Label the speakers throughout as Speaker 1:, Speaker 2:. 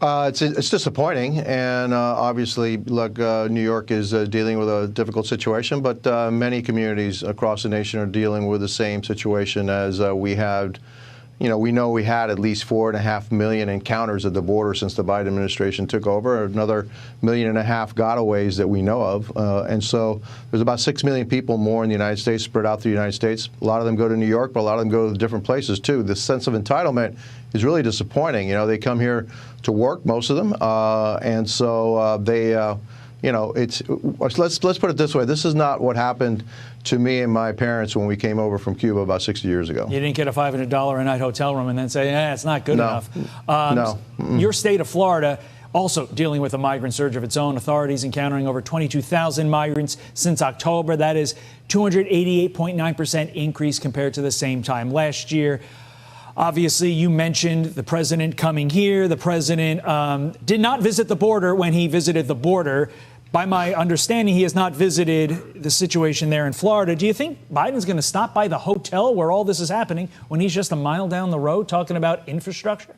Speaker 1: It's disappointing, and obviously, look, New York is dealing with a difficult situation, but many communities across the nation are dealing with the same situation as we had. You know, we had at least 4.5 million encounters at the border since the Biden administration took over. Another 1.5 million gotaways that we know of, and so there's about 6 million people more in the United States spread out through the United States. A lot of them go to New York, but a lot of them go to different places too. The sense of entitlement is really disappointing. You know, they come here to work, most of them, and so you know, let's put it this way. This is not what happened to me and my parents when we came over from Cuba about 60 years ago.
Speaker 2: You didn't get a $500 a night hotel room and then say, it's not good enough.
Speaker 1: No.
Speaker 2: Your state of Florida also dealing with a migrant surge of its own. Authorities encountering over 22,000 migrants since October. That is 288.9% increase compared to the same time last year. Obviously, you mentioned the president coming here. The president did not visit the border when he visited the border. By my understanding, he has not visited the situation there in Florida. Do you think Biden's going to stop by the hotel where all this is happening when he's just a mile down the road talking about infrastructure?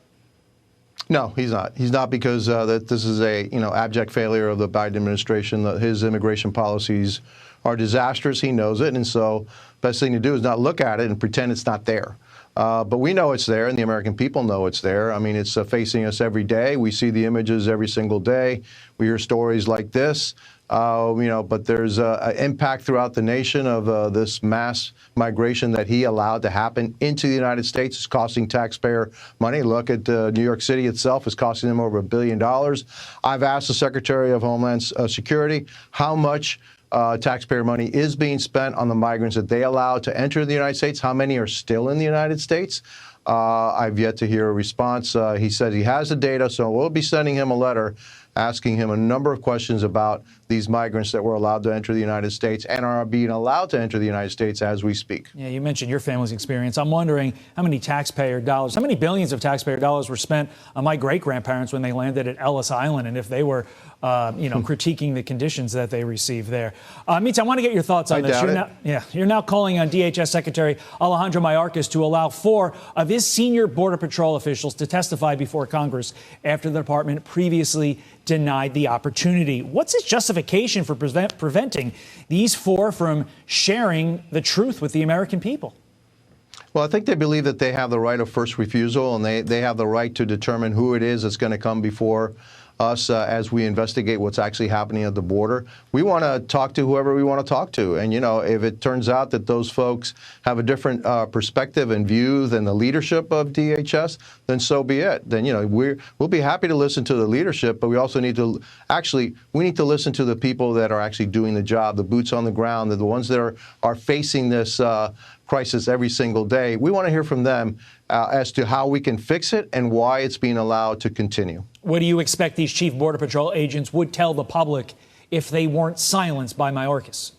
Speaker 1: No, he's not. He's not, because this is a abject failure of the Biden administration. His immigration policies are disastrous. He knows it, and so best thing to do is not look at it and pretend it's not there. But we know it's there, and the American people know it's there. I mean, it's facing us every day. We see the images every single day. We hear stories like this. But there's an impact throughout the nation of this mass migration that he allowed to happen into the United States. It's costing taxpayer money. Look at New York City itself. It's costing them over $1 billion. I've asked the Secretary of Homeland Security how much taxpayer money is being spent on the migrants that they allow to enter the United States. How many are still in the United States? I've yet to hear a response. He said he has the data, so we'll be sending him a letter asking him a number of questions about these migrants that were allowed to enter the United States and are being allowed to enter the United States as we speak.
Speaker 2: Yeah, you mentioned your family's experience. I'm wondering how many taxpayer dollars, how many billions of taxpayer dollars were spent on my great-grandparents when they landed at Ellis Island, and if they were, critiquing the conditions that they received there. Meets, I want to get your thoughts on this. You're now calling on DHS Secretary Alejandro Mayorkas to allow 4 of his senior Border Patrol officials to testify before Congress after the department previously denied the opportunity. What's his justification for preventing these 4 from sharing the truth with the American people?
Speaker 1: Well, I think they believe that they have the right of first refusal, and they have the right to determine who it is that's going to come before us as we investigate what's actually happening at the border. We want to talk to whoever we want to talk to. And, if it turns out that those folks have a different perspective and view than the leadership of DHS, then so be it. Then, we'll be happy to listen to the leadership, but we also need to listen to the people that are actually doing the job, the boots on the ground, the ones that are facing this crisis every single day. We want to hear from them as to how we can fix it and why it's being allowed to continue.
Speaker 2: What do you expect these chief Border Patrol agents would tell the public if they weren't silenced by Mayorkas?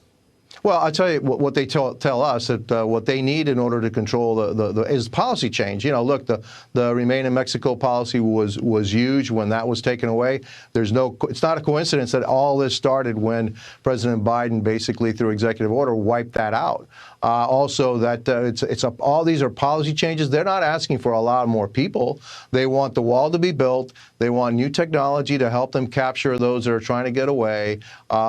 Speaker 1: Well, I'll tell you what they tell us, that what they need in order to control is policy change. Look, the Remain in Mexico policy was huge when that was taken away. It's not a coincidence that all this started when President Biden basically through executive order wiped that out. Also, that all these are policy changes. They're not asking for a lot more people. They want the wall to be built. They want new technology to help them capture those that are trying to get away.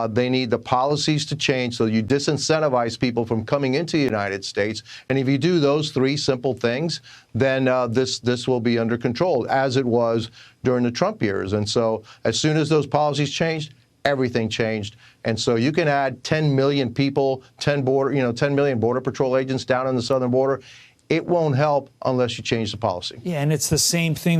Speaker 1: They need the policies to change so you disincentivize people from coming into the United States. And if you do those 3 simple things, then this will be under control, as it was during the Trump years. And so as soon as those policies changed, everything changed. And so you can add 10 million people, 10 million Border Patrol agents down on the southern border. It won't help unless you change the policy.
Speaker 2: Yeah, and it's the same thing that